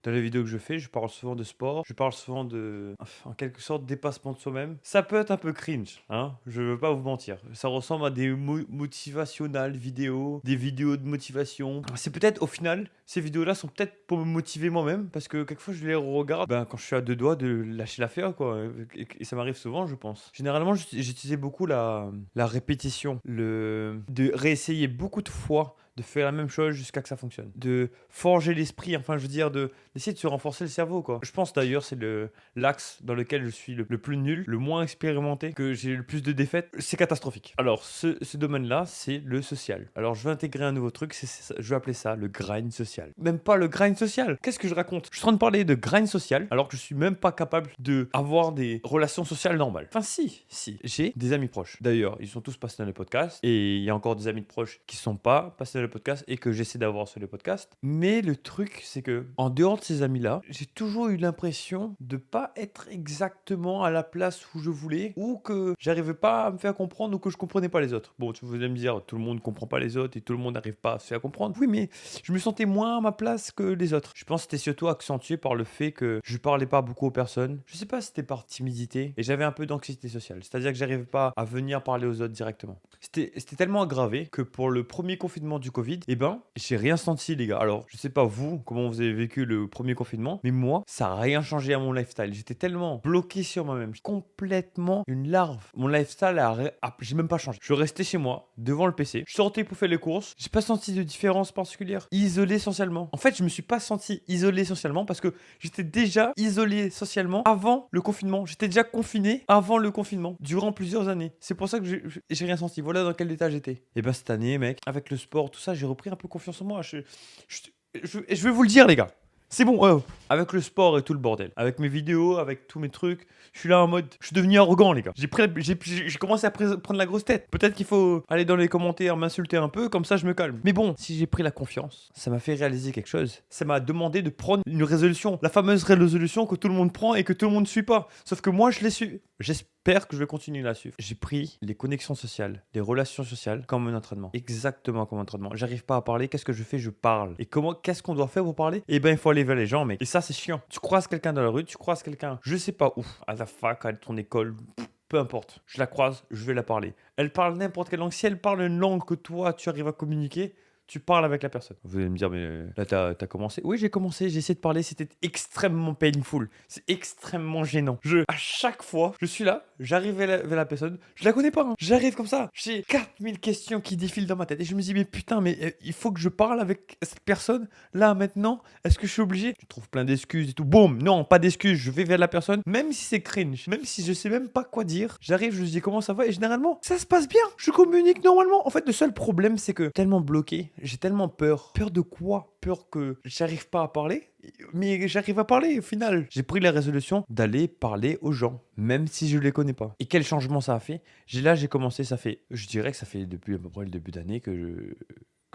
Dans les vidéos que je fais, je parle souvent de sport, je parle souvent de, en quelque sorte, dépassement de soi-même. Ça peut être un peu cringe, hein, je veux pas vous mentir. Ça ressemble à des motivationnales vidéos, des vidéos de motivation. C'est peut-être, au final, ces vidéos-là sont peut-être pour me motiver moi-même, parce que quelquefois je les regarde quand je suis à deux doigts de lâcher l'affaire, quoi. Et ça m'arrive souvent, je pense. Généralement, j'utilisais beaucoup la répétition, de réessayer beaucoup de fois de faire la même chose jusqu'à que ça fonctionne. De forger l'esprit, enfin je veux dire, d'essayer de se renforcer le cerveau, quoi. Je pense d'ailleurs c'est l'axe dans lequel je suis le plus nul, le moins expérimenté, que j'ai le plus de défaites. C'est catastrophique. Alors ce domaine-là, c'est le social. Alors je vais intégrer un nouveau truc, je vais appeler ça le grind social. Même pas le grind social. Qu'est-ce que je raconte? Je suis en train de parler de grind social alors que je suis même pas capable de avoir des relations sociales normales. Enfin si. J'ai des amis proches. D'ailleurs, ils sont tous passés dans les podcasts et il y a encore des amis proches qui sont pas passés dans le podcast et que j'essaie d'avoir sur le podcast. Mais le truc, c'est que en dehors de ces amis-là, j'ai toujours eu l'impression de pas être exactement à la place où je voulais, ou que j'arrivais pas à me faire comprendre, ou que je comprenais pas les autres. Bon, tu voulais me dire, tout le monde comprend pas les autres et tout le monde n'arrive pas à se faire comprendre. Oui, mais je me sentais moins à ma place que les autres. Je pense que c'était surtout accentué par le fait que je parlais pas beaucoup aux personnes. Je sais pas si c'était par timidité, et j'avais un peu d'anxiété sociale. C'est-à-dire que j'arrivais pas à venir parler aux autres directement. C'était tellement aggravé que pour le premier confinement du Covid, j'ai rien senti, les gars. Alors, je sais pas vous, comment vous avez vécu le premier confinement, mais moi, ça a rien changé à mon lifestyle. J'étais tellement bloqué sur moi-même, complètement une larve. Mon lifestyle j'ai même pas changé. Je restais chez moi, devant le PC. Je sortais pour faire les courses. J'ai pas senti de différence particulière. Isolé socialement. En fait, je me suis pas senti isolé socialement parce que j'étais déjà isolé socialement avant le confinement. J'étais déjà confiné avant le confinement, durant plusieurs années. C'est pour ça que j'ai rien senti. Voilà dans quel état j'étais. Et cette année, mec, avec le sport, tout ça, j'ai repris un peu confiance en moi. Je vais vous le dire, les gars. C'est bon, avec le sport et tout le bordel, avec mes vidéos, avec tous mes trucs, je suis là en mode, je suis devenu arrogant, les gars. J'ai commencé à prendre la grosse tête. Peut-être qu'il faut aller dans les commentaires, m'insulter un peu, comme ça je me calme. Mais bon, si j'ai pris la confiance, ça m'a fait réaliser quelque chose. Ça m'a demandé de prendre une résolution, la fameuse résolution que tout le monde prend et que tout le monde ne suit pas. Sauf que moi, je l'ai su. J'espère que je vais continuer là suivre. J'ai pris les connexions sociales, les relations sociales comme un entraînement. Exactement comme un entraînement. J'arrive pas à parler, qu'est-ce que je fais? Je parle. Et qu'est-ce qu'on doit faire pour parler? Il faut aller vers les gens, mec. Et ça, c'est chiant. Tu croises quelqu'un dans la rue, tu croises quelqu'un, je sais pas où, à la fac, à ton école, peu importe. Je la croise, je vais la parler. Elle parle n'importe quelle langue. Si elle parle une langue que toi, tu arrives à communiquer, tu parles avec la personne. Vous allez me dire, mais là, t'as commencé? Oui, j'ai commencé, j'ai essayé de parler, c'était extrêmement painful. C'est extrêmement gênant. À chaque fois, je suis là, j'arrive vers la personne, je la connais pas, hein. J'arrive comme ça, j'ai 4000 questions qui défilent dans ma tête. Et je me dis, mais putain, mais il faut que je parle avec cette personne, là, maintenant. Est-ce que je suis obligé? Je trouve plein d'excuses et tout. Boum, non, pas d'excuses, je vais vers la personne, même si c'est cringe, même si je sais même pas quoi dire. J'arrive, je lui dis comment ça va, et généralement, ça se passe bien. Je communique normalement. En fait, le seul problème, c'est que tellement bloqué, j'ai tellement peur. Peur de quoi? Peur que j'arrive pas à parler? Mais j'arrive à parler au final. J'ai pris la résolution d'aller parler aux gens, même si je les connais pas. Et quel changement ça a fait? J'ai commencé, je dirais que ça fait depuis à peu près le début d'année que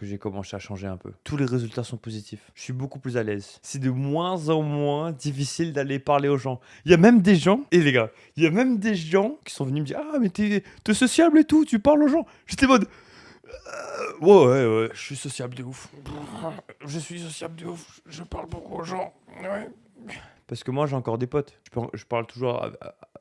j'ai commencé à changer un peu. Tous les résultats sont positifs. Je suis beaucoup plus à l'aise. C'est de moins en moins difficile d'aller parler aux gens. Il y a même des gens, et les gars, il y a même des gens qui sont venus me dire, ah mais t'es sociable et tout, tu parles aux gens. J'étais en mode, ouais, je suis sociable de ouf. Je suis sociable de ouf. Je parle beaucoup aux gens. Ouais. Parce que moi, j'ai encore des potes. Je parle toujours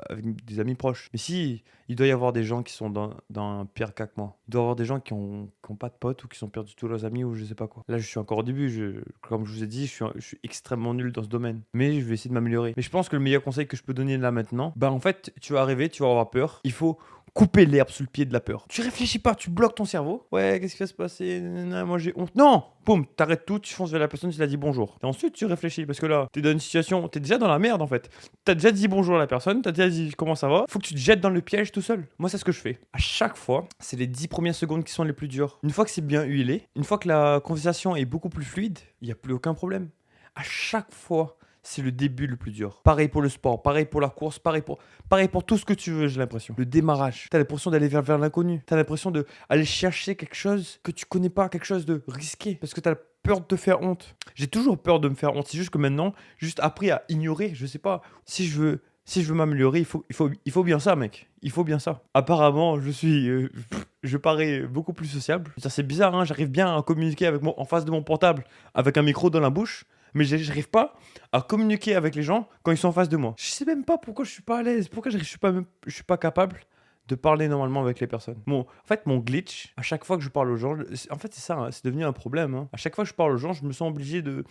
avec des amis proches. Mais si, il doit y avoir des gens qui sont dans un pire cas que moi. Il doit y avoir des gens qui ont pas de potes ou qui sont perdus tous leurs amis ou je sais pas quoi. Là, je suis encore au début. Comme je vous ai dit, je suis extrêmement nul dans ce domaine. Mais je vais essayer de m'améliorer. Mais je pense que le meilleur conseil que je peux donner là maintenant, en fait, tu vas arriver, tu vas avoir peur. Il faut couper l'herbe sous le pied de la peur. Tu réfléchis pas, tu bloques ton cerveau. Ouais, qu'est-ce qui va se passer? Moi j'ai honte. Non! Boum, t'arrêtes tout, tu fonces vers la personne, tu l'as dit bonjour. Et ensuite, tu réfléchis parce que là, t'es dans une situation, t'es déjà dans la merde en fait. T'as déjà dit bonjour à la personne, t'as déjà dit comment ça va. Faut que tu te jettes dans le piège tout seul. Moi, c'est ce que je fais. À chaque fois, c'est les 10 premières secondes qui sont les plus dures. Une fois que c'est bien huilé, une fois que la conversation est beaucoup plus fluide, il n'y a plus aucun problème. À chaque fois, c'est le début le plus dur. Pareil pour le sport, pareil pour la course, pareil pour tout ce que tu veux, j'ai l'impression. Le démarrage, t'as l'impression d'aller vers l'inconnu. T'as l'impression d'aller chercher quelque chose que tu connais pas, quelque chose de risqué. Parce que t'as peur de te faire honte. J'ai toujours peur de me faire honte. C'est juste que maintenant, juste appris à ignorer, je sais pas. Si je veux m'améliorer, il faut bien ça, mec. Il faut bien ça. Apparemment, je parais beaucoup plus sociable. Ça, c'est bizarre, hein. J'arrive bien à communiquer en face de mon portable avec un micro dans la bouche. mais j'arrive pas à communiquer avec les gens quand ils sont en face de moi. Je sais même pas pourquoi je suis pas à l'aise, pourquoi je suis pas capable de parler normalement avec les personnes. En fait, mon glitch, à chaque fois que je parle aux gens, en fait, c'est ça, hein, c'est devenu un problème, hein. À chaque fois que je parle aux gens, je me sens obligé de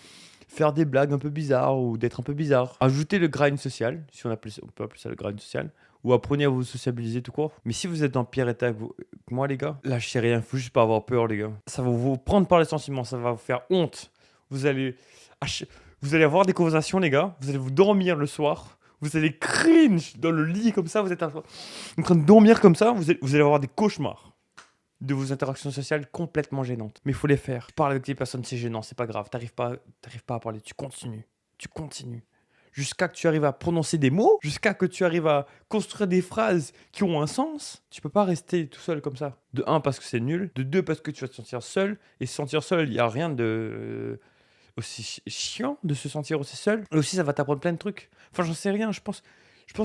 faire des blagues un peu bizarres ou d'être un peu bizarre. Ajouter le grind social, si on peut appeler ça le grind social, ou apprenez à vous sociabiliser tout court. Mais si vous êtes dans pire état que moi, les gars, lâchez rien, faut juste pas avoir peur, les gars. Ça va vous prendre par les sentiments, ça va vous faire honte. Vous allez, vous allez avoir des conversations, les gars, vous allez vous dormir le soir. Vous allez cringe dans le lit comme ça, vous êtes en train de dormir comme ça, vous allez avoir des cauchemars de vos interactions sociales complètement gênantes. Mais il faut les faire. Parler avec des personnes, c'est gênant, c'est pas grave. T'arrives pas à parler, tu continues. Tu continues. Jusqu'à que tu arrives à prononcer des mots, jusqu'à que tu arrives à construire des phrases qui ont un sens. Tu peux pas rester tout seul comme ça. De un, parce que c'est nul. De deux, parce que tu vas te sentir seul. Et se sentir seul, il n'y a rien de aussi chiant de se sentir aussi seul. Et aussi, ça va t'apprendre plein de trucs. Enfin, j'en sais rien, je pense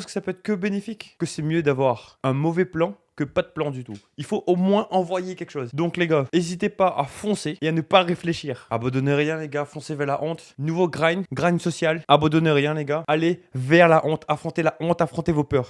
que ça peut être que bénéfique. Que c'est mieux d'avoir un mauvais plan que pas de plan du tout. Il faut au moins envoyer quelque chose. Donc les gars, n'hésitez pas à foncer et à ne pas réfléchir. Abandonnez rien les gars, foncez vers la honte. Nouveau grind social. Abandonnez rien les gars. Allez vers la honte, affrontez vos peurs.